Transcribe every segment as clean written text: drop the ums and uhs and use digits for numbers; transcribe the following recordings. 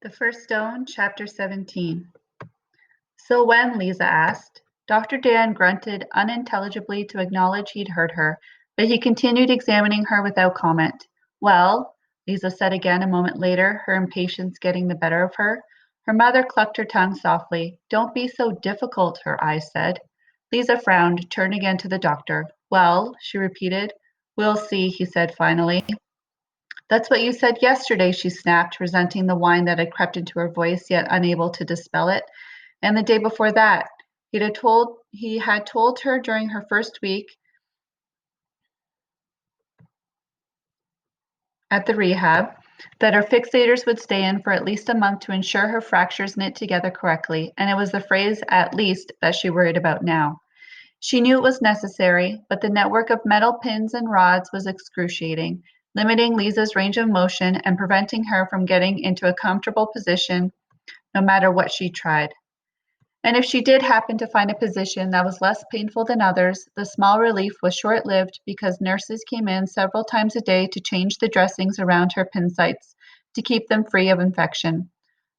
The First Stone, Chapter 17. So when, Lisa asked. Dr. Dan grunted unintelligibly to acknowledge he'd heard her, but he continued examining her without comment. Well, Lisa said again a moment later, her impatience getting the better of her. Her mother clucked her tongue softly. Don't be so difficult, her eyes said. Lisa frowned, turned again to the doctor. Well, she repeated. We'll see, he said finally. That's what you said yesterday, she snapped, resenting the whine that had crept into her voice, yet unable to dispel it. And the day before that, he had told her during her first week at the rehab that her fixators would stay in for at least a month to ensure her fractures knit together correctly, and it was the phrase "at least" that she worried about now. She knew it was necessary, but the network of metal pins and rods was excruciating, limiting Lisa's range of motion and preventing her from getting into a comfortable position no matter what she tried. And if she did happen to find a position that was less painful than others, the small relief was short-lived because nurses came in several times a day to change the dressings around her pin sites to keep them free of infection.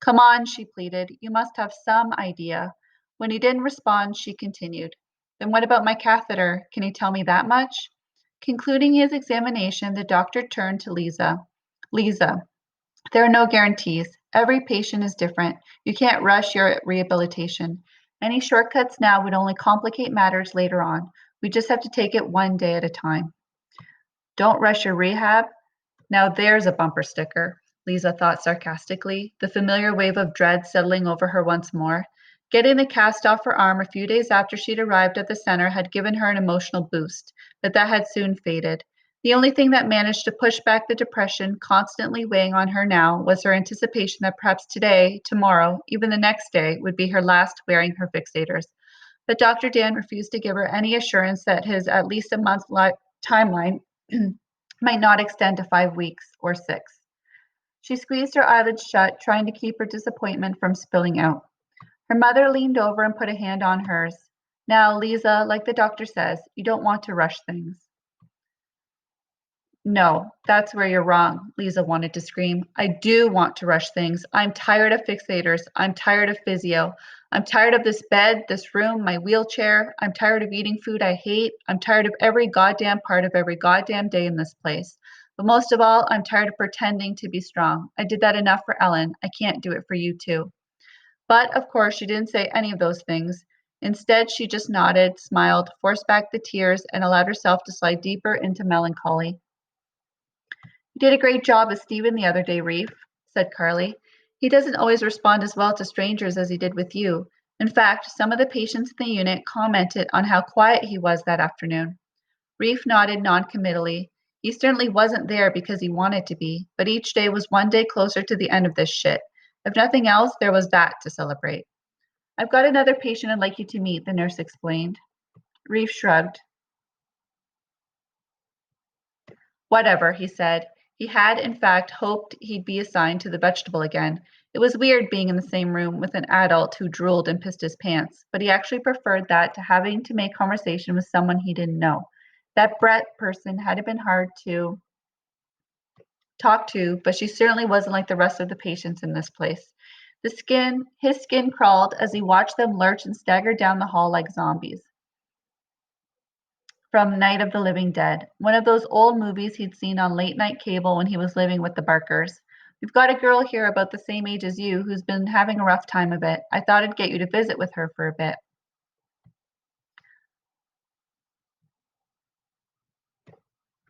Come on, she pleaded. You must have some idea. When he didn't respond, she continued. Then what about my catheter? Can you tell me that much? Concluding his examination, the doctor turned to Lisa. Lisa, there are no guarantees. Every patient is different. You can't rush your rehabilitation. Any shortcuts now would only complicate matters later on. We just have to take it one day at a time. Don't rush your rehab. Now there's a bumper sticker, Lisa thought sarcastically, the familiar wave of dread settling over her once more. Getting the cast off her arm a few days after she'd arrived at the center had given her an emotional boost, but that had soon faded. The only thing that managed to push back the depression constantly weighing on her now was her anticipation that perhaps today, tomorrow, even the next day would be her last wearing her fixators. But Dr. Dan refused to give her any assurance that his at least a month timeline might not extend to 5 weeks or 6. She squeezed her eyelids shut, trying to keep her disappointment from spilling out. Her mother leaned over and put a hand on hers. Now, Lisa, like the doctor says, you don't want to rush things. No, that's where you're wrong, Lisa wanted to scream. I do want to rush things. I'm tired of fixators. I'm tired of physio. I'm tired of this bed, this room, my wheelchair. I'm tired of eating food I hate. I'm tired of every goddamn part of every goddamn day in this place. But most of all, I'm tired of pretending to be strong. I did that enough for Ellen. I can't do it for you too. But, of course, she didn't say any of those things. Instead, she just nodded, smiled, forced back the tears, and allowed herself to slide deeper into melancholy. You did a great job with Stephen the other day, Reef, said Carly. He doesn't always respond as well to strangers as he did with you. In fact, some of the patients in the unit commented on how quiet he was that afternoon. Reef nodded noncommittally. He certainly wasn't there because he wanted to be, but each day was one day closer to the end of this shit. If nothing else, there was that to celebrate. I've got another patient I'd like you to meet, the nurse explained. Reef shrugged. Whatever, he said. He had, in fact, hoped he'd be assigned to the vegetable again. It was weird being in the same room with an adult who drooled and pissed his pants, but he actually preferred that to having to make conversation with someone he didn't know. That Brett person had been hard to talk to, but she certainly wasn't like the rest of the patients in this place. His skin crawled as he watched them lurch and stagger down the hall like zombies from Night of the Living Dead, one of those old movies he'd seen on late night cable when he was living with the Barkers. We've got a girl here about the same age as you who's been having a rough time of it. I thought I'd get you to visit with her for a bit.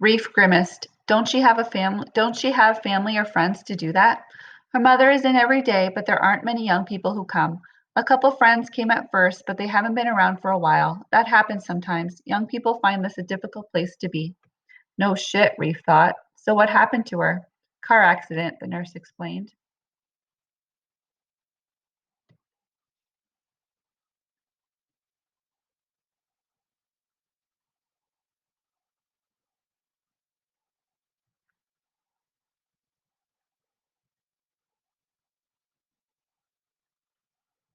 Reef grimaced. Don't she have family or friends to do that? Her mother is in every day, but there aren't many young people who come. A couple friends came at first, but they haven't been around for a while. That happens sometimes. Young people find this a difficult place to be. No shit, Reef thought. So what happened to her? Car accident, the nurse explained.